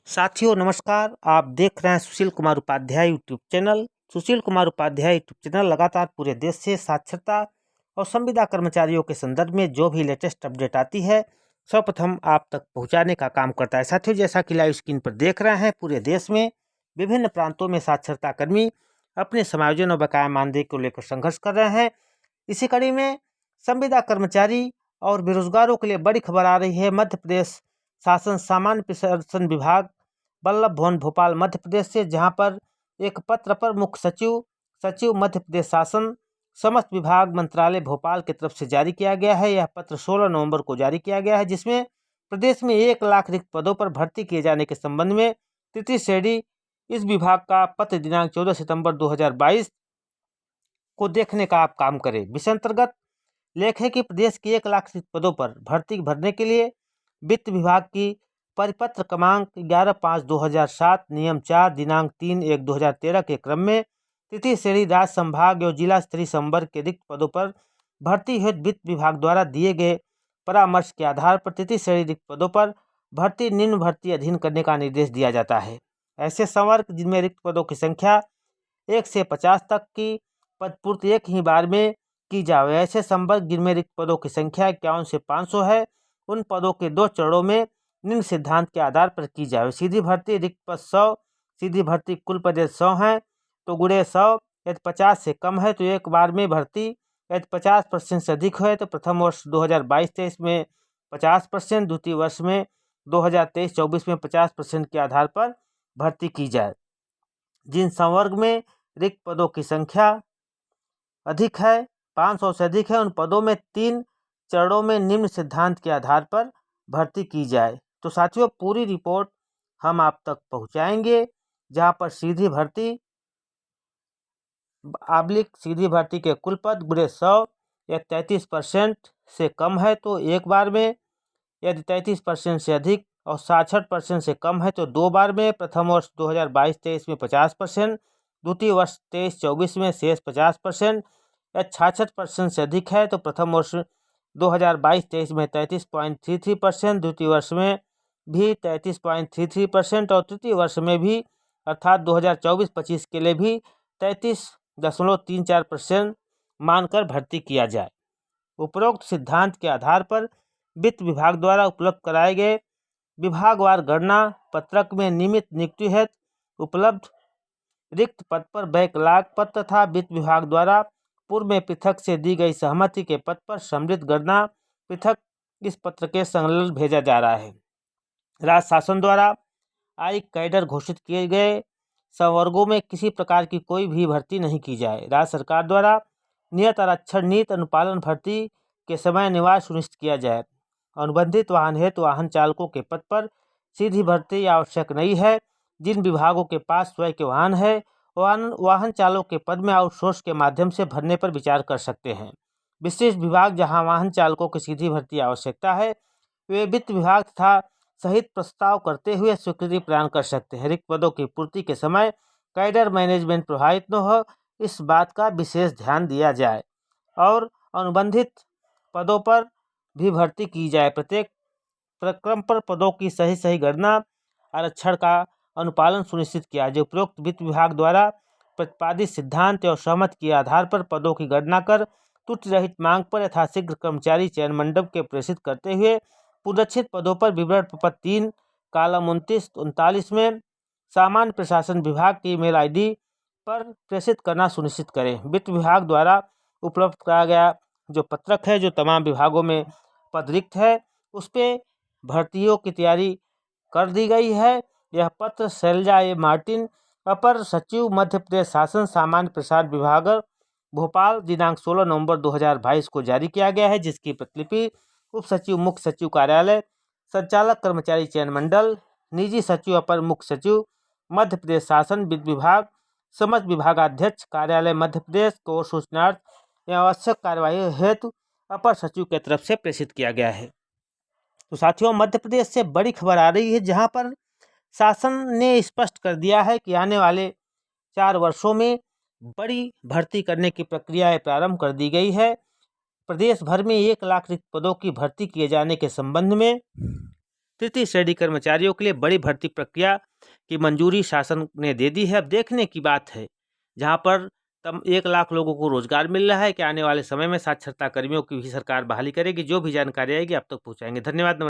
साथियों नमस्कार, आप देख रहे हैं Sushil Kumar Upadhyay YouTube channel. Sushil Kumar Upadhyay YouTube channel लगातार पूरे देश से साक्षरता और संविदा कर्मचारियों के संदर्भ में जो भी लेटेस्ट अपडेट आती है सर्वप्रथम आप तक पहुंचाने का काम करता है। साथियों, जैसा कि लाइव स्क्रीन पर देख रहे हैं, पूरे देश में विभिन्न प्रांतों में साक्षरता कर्मी अपने समायोजन और बकाया मानदेय को लेकर संघर्ष कर रहे हैं। इसी कड़ी में संविदा कर्मचारी और बेरोजगारों के लिए बड़ी खबर आ रही है। मध्य प्रदेश शासन सामान्य प्रशासन विभाग वल्लभ भवन भोपाल मध्य प्रदेश से, जहां पर एक पत्र पर मुख्य सचिव मध्य प्रदेश शासन समस्त विभाग मंत्रालय भोपाल की तरफ से जारी किया गया है। यह पत्र 16 नवंबर को जारी किया गया है, जिसमें प्रदेश में 1 लाख रिक्त पदों पर भर्ती किए जाने के संबंध में तृतीय श्रेणी इस विभाग का पत्र दिनांक 14 सितंबर 2022 को देखने का आप काम करें। विषय अंतर्गत लेख है कि प्रदेश की 1 लाख रिक्त पदों पर भर्ती भरने के लिए वित्त विभाग की परिपत्र क्रमांक 11/5/2007 नियम 4 दिनांक 3/1/2013 के क्रम में तृतीय श्रेणी राज्य संभाग एवं जिला स्तरीय संवर्ग के रिक्त पदों पर भर्ती हेतु वित्त विभाग द्वारा दिए गए परामर्श के आधार पर तृतीय श्रेणी रिक्त पदों पर भर्ती निम्न भर्ती अधीन करने का निर्देश दिया जाता है। ऐसे संवर्ग जिनमें रिक्त पदों की संख्या 1 से 50 तक की पद पूर्ति एक ही बार में की जाए। ऐसे संवर्ग जिनमें रिक्त पदों की संख्या 51 से 500 है, उन पदों के 2 चरणों में निम्न सिद्धांत के आधार पर की जाए। सीधी भर्ती रिक्त पद 100, सीधी भर्ती कुल पद 100 हैं तो गुणे 100, यदि 50 से कम है तो एक बार में भर्ती, यदि 50% से अधिक है तो प्रथम वर्ष 2022-23 में 50%, द्वितीय वर्ष में 2023-24 में 50% के आधार पर भर्ती की जाए। जिन संवर्ग में रिक्त पदों की संख्या अधिक है, 500 से अधिक है, उन पदों में 3 चरणों में निम्न सिद्धांत के आधार पर भर्ती की जाए। तो साथियों, पूरी रिपोर्ट हम आप तक पहुंचाएंगे, जहां पर सीधी भर्ती सीधी भर्ती के कुल पद गुणे 100 या 33% से कम है तो एक बार में, यदि 33% से अधिक और 66% से कम है तो 2 बार में। प्रथम वर्ष 2022-23 में 50%, द्वितीय वर्ष 23-24 में शेष 50%, या 66% से अधिक है तो प्रथम वर्ष 2022-23 में 33.33%, द्वितीय वर्ष में भी 33.33% और तृतीय वर्ष में भी अर्थात 2024-25 के लिए भी 33.34% मानकर भर्ती किया जाए। उपरोक्त सिद्धांत के आधार पर वित्त विभाग द्वारा उपलब्ध कराए गए विभागवार गणना पत्रक में नियमित नियुक्ति हेतु उपलब्ध रिक्त पद पर बैकलॉग पद तथा वित्त विभाग द्वारा पूर्व में पृथक से दी गई सहमति के पद पर सम्मिलित गणना पृथक इस पत्र के संलग्न भेजा जा रहा है। राज्य शासन द्वारा आयिक कैडर घोषित किए गए संवर्गों में किसी प्रकार की कोई भी भर्ती नहीं की जाए। राज्य सरकार द्वारा नियत आरक्षण नीति अनुपालन भर्ती के समय निवास सुनिश्चित किया जाए। अनुबंधित वाहन हेतु वाहन चालकों के पद पर सीधी भर्ती आवश्यक नहीं है। जिन विभागों के पास स्वयं के वाहन है, वाहन चालक के पद में आउटसोर्स के माध्यम से भरने पर विचार कर सकते हैं। विशेष विभाग जहां वाहन चालकों की सीधी भर्ती आवश्यकता है, वे वित्त विभाग तथा सहित प्रस्ताव करते हुए स्वीकृति प्रदान कर सकते हैं। रिक्त पदों की पूर्ति के समय कैडर मैनेजमेंट प्रभावित न हो, इस बात का विशेष ध्यान दिया जाए और अनुबंधित पदों पर भी भर्ती की जाए। प्रत्येक प्रक्रम पर पदों की सही गणना, आरक्षण का अनुपालन सुनिश्चित किया जाए। उपरोक्त वित्त विभाग द्वारा प्रतिपादित सिद्धांत और सहमति के आधार पर पदों की गणना कर त्रुटि रहित मांग पर यथाशीघ्र कर्मचारी चयन मंडप के प्रेषित करते हुए पुरस्कृत पदों पर विवरण प्रपत्र 3 कॉलम 29-39 में सामान्य प्रशासन विभाग की ईमेल आईडी पर प्रेषित करना सुनिश्चित करें। वित्त विभाग द्वारा उपलब्ध कराया गया जो पत्रक है, जो तमाम विभागों में पद रिक्त है, उस पर भर्तियों की तैयारी कर दी गई है। यह पत्र शैलजा ए मार्टिन, अपर सचिव मध्य प्रदेश शासन सामान्य प्रसारण विभाग भोपाल दिनांक 16 नवंबर 2022 को जारी किया गया है, जिसकी प्रतिलिपि उप सचिव मुख्य सचिव कार्यालय, संचालक कर्मचारी चयन मंडल, निजी सचिव अपर मुख्य सचिव मध्य प्रदेश शासन वित्त विभाग, समस्त विभागाध्यक्ष कार्यालय मध्य प्रदेश को सूचनार्थ या आवश्यक कार्यवाही हेतु अपर सचिव की तरफ से प्रेषित किया गया है। तो साथियों, मध्य प्रदेश से बड़ी खबर आ रही है, जहां पर शासन ने स्पष्ट कर दिया है कि आने वाले 4 वर्षों में बड़ी भर्ती करने की प्रक्रिया प्रारंभ कर दी गई है। प्रदेश भर में 1 लाख रिक्त पदों की भर्ती किए जाने के संबंध में तृतीय श्रेणी कर्मचारियों के लिए बड़ी भर्ती प्रक्रिया की मंजूरी शासन ने दे दी है। अब देखने की बात है, जहां पर 1 लाख लोगों को रोजगार मिल रहा है कि आने वाले समय में साक्षरता कर्मियों की भी सरकार बहाली करेगी। जो भी जानकारी आएगी आप तक पहुंचाएंगे। धन्यवाद।